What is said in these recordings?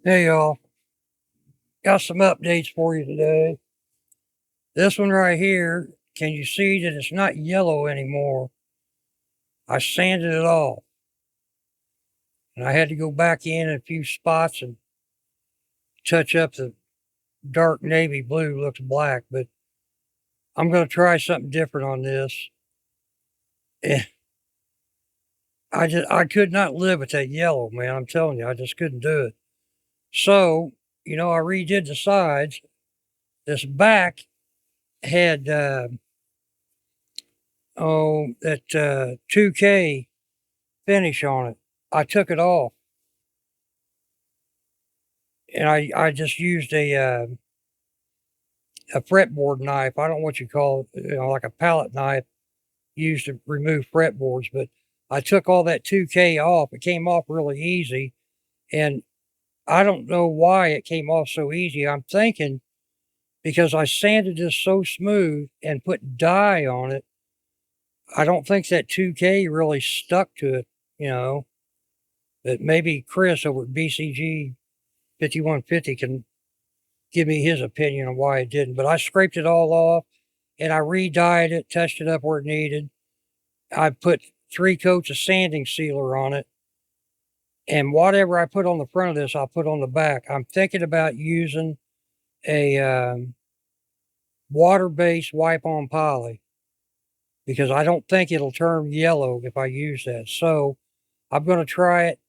Hey y'all, got some updates for you today. This one right here, can you see that it's not yellow anymore? I sanded it off and I had to go back in a few spots and touch up the dark navy blue, looks black, but I'm going to try something different on this. Eh, I could not live with that yellow, man. I'm telling you, I just couldn't do it. So, I redid the sides. This back had, that 2K finish on it. I took it off and I just used a fretboard knife. I don't know what you call it, like a palette knife used to remove fretboards, but I took all that 2K off. It came off really easy, and I don't know why it came off so easy. I'm thinking because I sanded this so smooth and put dye on it. I don't think that 2K really stuck to it, you know. But maybe Chris over at BCG 5150 can give me his opinion on why it didn't. But I scraped it all off and I re-dyed it, touched it up where it needed. I put 3 coats of sanding sealer on it. And whatever I put on the front of this, I'll put on the back. I'm thinking about using a water-based wipe-on poly because I don't think it'll turn yellow if I use that. So I'm going to try it.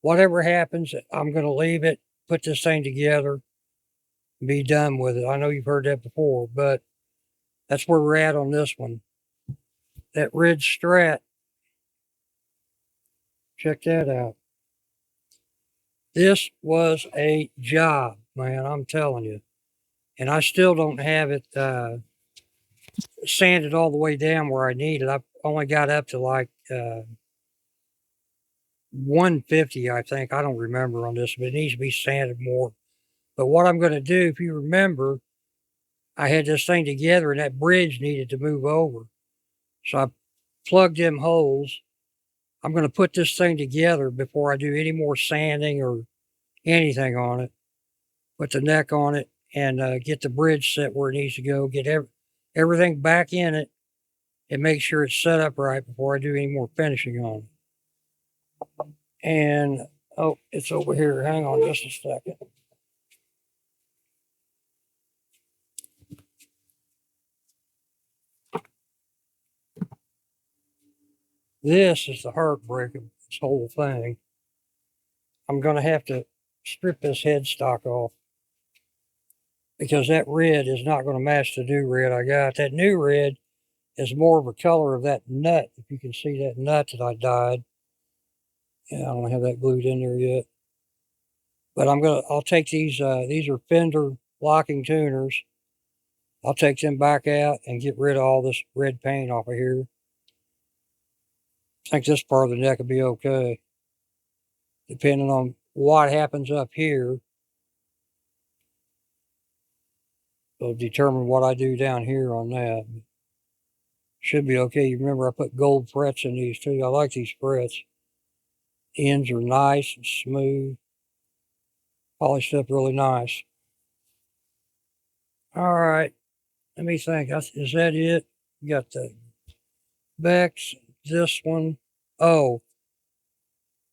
Whatever happens, I'm going to leave it, put this thing together, and be done with it. I know you've heard that before, but that's where we're at on this one. That Ridge Strat, check that out. This was a job, man, I'm telling you. And I still don't have it sanded all the way down where I need it. I've only got up to like 150, I think. I don't remember on this, but it needs to be sanded more. But what I'm going to do, if you remember, I had this thing together and that bridge needed to move over. So I plugged them holes. I'm going to put this thing together before I do any more sanding or anything on it. Put the neck on it and get the bridge set where it needs to go. Get everything back in it and make sure it's set up right before I do any more finishing on it. And oh, it's over here. Hang on just a second. This is the heartbreak of this whole thing. I'm going to have to strip this headstock off because that red is not going to match the new red I got. That new red is more of a color of that nut. If you can see that nut that I dyed. Yeah, I don't have that glued in there yet. But I'll take these are fender locking tuners. I'll take them back out and get rid of all this red paint off of here. I think this part of the neck will be okay. Depending on what happens up here, will determine what I do down here on that. Should be okay. You remember I put gold frets in these too. I like these frets. Ends are nice and smooth. Polished up really nice. All right. Let me think. Is that it? You got the Bex, this one. Oh,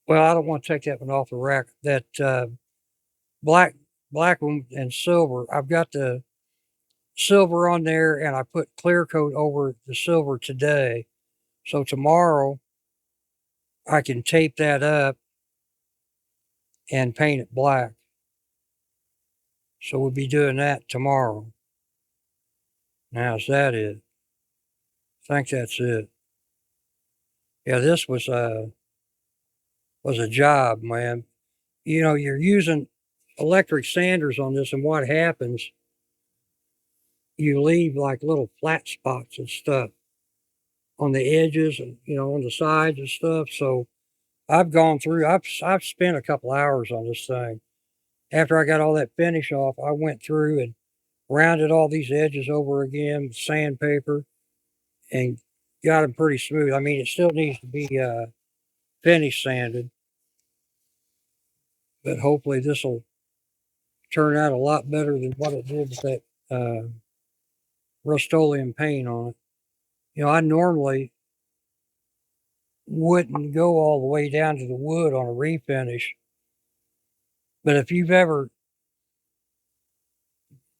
well, I don't want to take that one off the rack. That black black one and silver. I've got the silver on there, and I put clear coat over the silver today. So tomorrow I can tape that up and paint it black. So we'll be doing that tomorrow. Now is that it? I think that's it. Yeah, this was a job, man. You're using electric sanders on this, and what happens, you leave like little flat spots and stuff on the edges and, on the sides and stuff. So I've spent a couple hours on this thing. After I got all that finish off, I went through and rounded all these edges over again with sandpaper and got them pretty smooth. I mean, it still needs to be finish sanded, but hopefully this will turned out a lot better than what it did with that Rust-Oleum paint on it. You know, I normally wouldn't go all the way down to the wood on a refinish, but if you've ever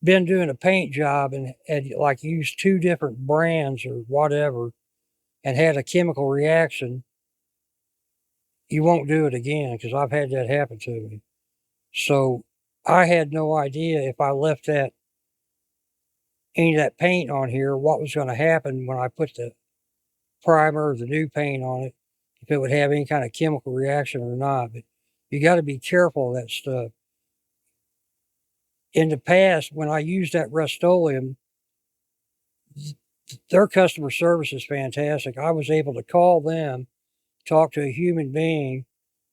been doing a paint job and had like used two different brands or whatever and had a chemical reaction, you won't do it again, because I've had that happen to me. So I had no idea if I left any of that paint on here, what was going to happen when I put the primer or the new paint on it, if it would have any kind of chemical reaction or not. But you got to be careful of that stuff. In the past, when I used that Rust-Oleum, their customer service is fantastic. I was able to call them, talk to a human being,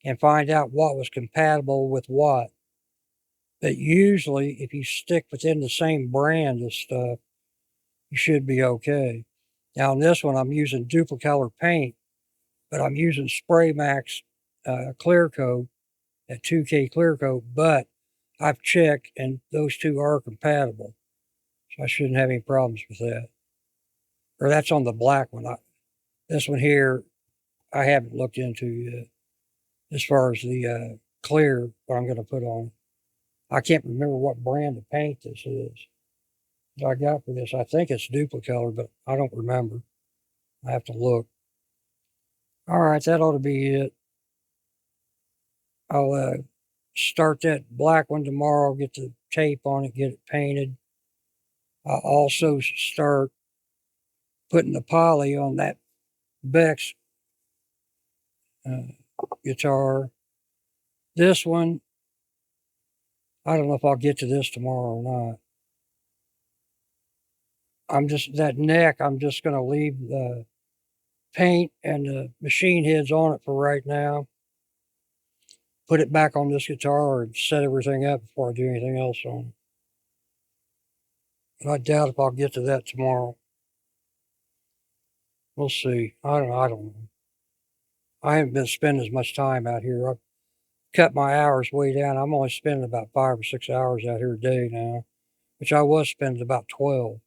and find out what was compatible with what. But usually, if you stick within the same brand of stuff, you should be okay. Now, in this one, I'm using Duplicolor paint, but I'm using Spray Max Clear Coat at 2K Clear Coat, but I've checked and those two are compatible. So I shouldn't have any problems with that. Or that's on the black one. This one here, I haven't looked into yet as far as the clear, what I'm going to put on. I can't remember what brand of paint this is that I got for this. I think it's Duplicolor, but I don't remember. I have to look. All right, that ought to be it. I'll start that black one tomorrow, get the tape on it, get it painted. I'll also start putting the poly on that Beck's guitar. This one, I don't know if I'll get to this tomorrow or not. That neck, I'm just going to leave the paint and the machine heads on it for right now. Put it back on this guitar and set everything up before I do anything else on it. But I doubt if I'll get to that tomorrow. We'll see. I don't know. I haven't been spending as much time out here. I've cut my hours way down. I'm only spending about 5 or 6 hours out here a day now, which I was spending about 12.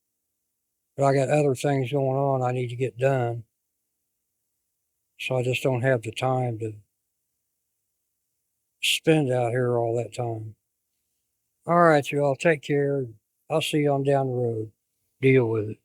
But I got other things going on I need to get done. So I just don't have the time to spend out here all that time. All right, you all take care. I'll see you on down the road. Deal with it.